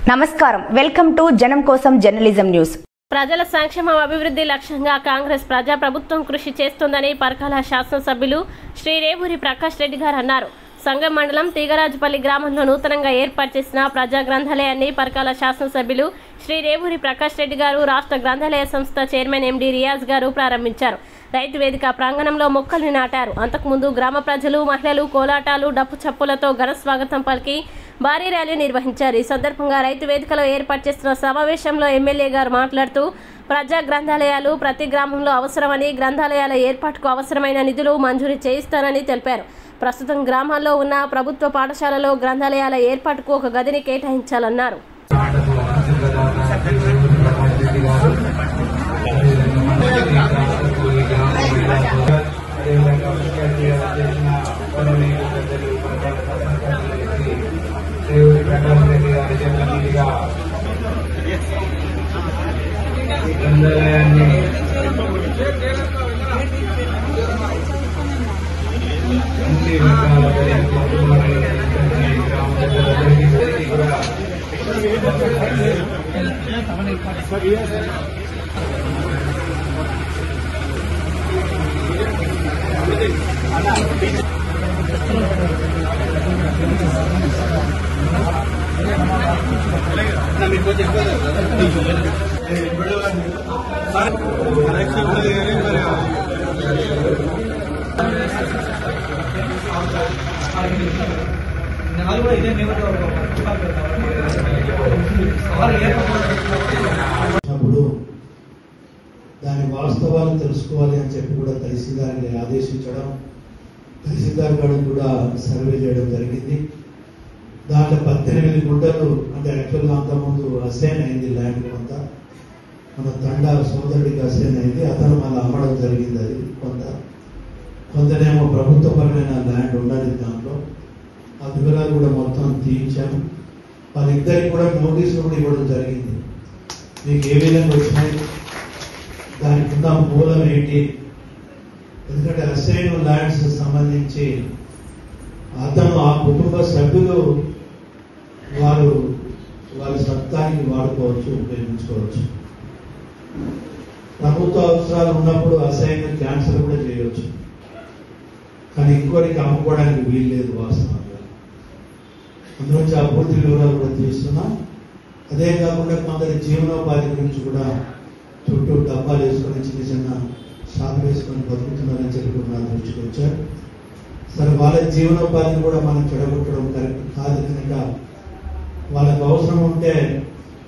నమస్కారం, welcome to జనం కోసం జర్నలిజం న్యూస్. ప్రజల సంక్షేమ అభివృద్ధి లక్ష్యంగా కాంగ్రెస్ ప్రజా ప్రభుత్వం కృషి చేస్తుందని పరకాల శాసనసభ్యులు శ్రీ రేవూరి ప్రకాష్ రెడ్డి గారు అన్నారు. సంగం మండలం తీగరాజుపల్లి గ్రామంలో నూతనంగా ఏర్పాటు చేసిన ప్రజా గ్రంథాలయాన్ని పరకాల శాసనసభ్యులు శ్రీ రేవూరి ప్రకాష్ రెడ్డి గారు రాష్ట్ర గ్రంథాలయ సంస్థ చైర్మన్ ఎండి రియాజ్ గారు ప్రారంభించారు. రైతు వేదిక ప్రాంగణంలో మొక్కల్ని నాటారు. అంతకుముందు గ్రామ ప్రజలు, మహిళలు కోలాటాలు, డప్పు చప్పులతో ఘన స్వాగతం పలికి భారీ ర్యాలీ నిర్వహించారు. ఈ సందర్భంగా రైతు వేదికలో ఏర్పాటు చేస్తున్న సమావేశంలో ఎమ్మెల్యే గారు మాట్లాడుతూ ప్రజా గ్రంథాలయాలు ప్రతి గ్రామంలో అవసరమని, గ్రంథాలయాల ఏర్పాటుకు అవసరమైన నిధులు మంజూరు చేయిస్తానని తెలిపారు. ప్రస్తుతం గ్రామాల్లో ఉన్న ప్రభుత్వ పాఠశాలలో గ్రంథాలయాల ఏర్పాటుకు ఒక గదిని కేటాయించాలన్నారు. దాని వాస్తవాలు తెలుసుకోవాలి అని చెప్పి కూడా తహసీల్దార్ని ఆదేశించడం, తహసీల్దార్ గారు కూడా సర్వే చేయడం జరిగింది. దాంట్లో 18 గుంటలు అంటే యాక్చువల్గా అంతకుముందు అసైన్ అయింది. ల్యాండ్ కొంత మన తండా సోదరుడికి అసైన్ అయింది. అతను మళ్ళీ అమ్మడం జరిగింది. అది కొంతనేమో ప్రభుత్వపరమైన ల్యాండ్ ఉండాలి. దాంట్లో ఆ వివరాలు కూడా మొత్తం తీయించాము. వాళ్ళిద్దరికి కూడా నోటీసులు కూడా ఇవ్వడం జరిగింది. మీకు ఏ విధంగా వచ్చినాయి, దానికి ఉన్న మూలం ఏంటి. ఎందుకంటే అసైన్ ల్యాండ్స్ సంబంధించి అతను ఆ కుటుంబ సభ్యులు వారి సత్తానికి వాడుకోవచ్చు, ఉపయోగించుకోవచ్చు. ప్రభుత్వ అవసరాలు ఉన్నప్పుడు అసైన్ క్యాన్సిల్ కూడా చేయవచ్చు. కానీ ఇంకోరికి అమ్ముకోవడానికి వీలు లేదు వాస్తవంగా. అందులోంచి ఆ పూర్తి వివరాలు కూడా తీస్తున్నాం. అదే కాకుండా కొందరి జీవనోపాధి గురించి కూడా చుట్టూ డబ్బాలు వేసుకొని చిన్న చిన్న షాపులు వేసుకొని బతుకుతున్నారని చెప్పి నా దృష్టికి వచ్చారు. సరే, వాళ్ళ జీవనోపాధిని కూడా మనం చెడగొట్టడం కరెక్ట్ కాదు. కనుక వాళ్ళకు అవసరం ఉంటే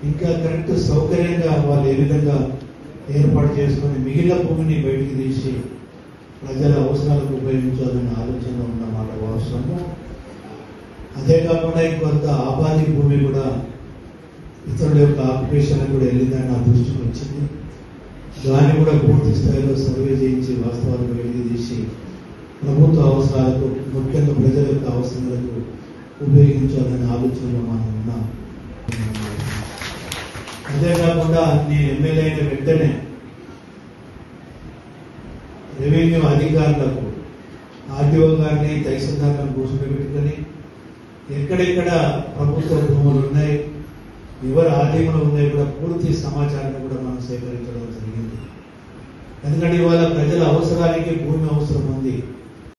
ఇంకా కరెక్ట్ సౌకర్యంగా వాళ్ళు ఏ విధంగా ఏర్పాటు చేసుకొని మిగిలిన భూమిని బయటికి తీసి ప్రజల అవసరాలకు ఉపయోగించాలనే ఆలోచన ఉన్నమాట వాస్తవము. అదే కాకుండా ఇంకొంత ఆబాది భూమి కూడా ఇతరుల యొక్క ఆక్యుపేషన్ కూడా వెళ్ళిందని నా దృష్టికి వచ్చింది. దాన్ని కూడా పూర్తి స్థాయిలో సర్వే చేయించి వాస్తవాలు బయటికి తీసి ప్రభుత్వ అవసరాలకు, ముఖ్యంగా ప్రజల యొక్క అవసరాలకు ఉపయోగించాలనే ఆలోచనలో మనం ఉన్నాం. అదే కాకుండా నేను ఎమ్మెల్యే అయిన వెంటనే రెవెన్యూ అధికారులకు, ఆర్టీఓ గారిని, తహసీల్దార్లను కూర్చోబెట్టుకొని ఎక్కడెక్కడ ప్రభుత్వ భూములు ఉన్నాయి, ఎవరి ఆధీనంలో ఉన్నాయి కూడా పూర్తి సమాచారాన్ని కూడా మనం సేకరించడం జరిగింది. ఎందుకంటే ఇవాళ ప్రజల అవసరానికి భూమి అవసరం ఉంది.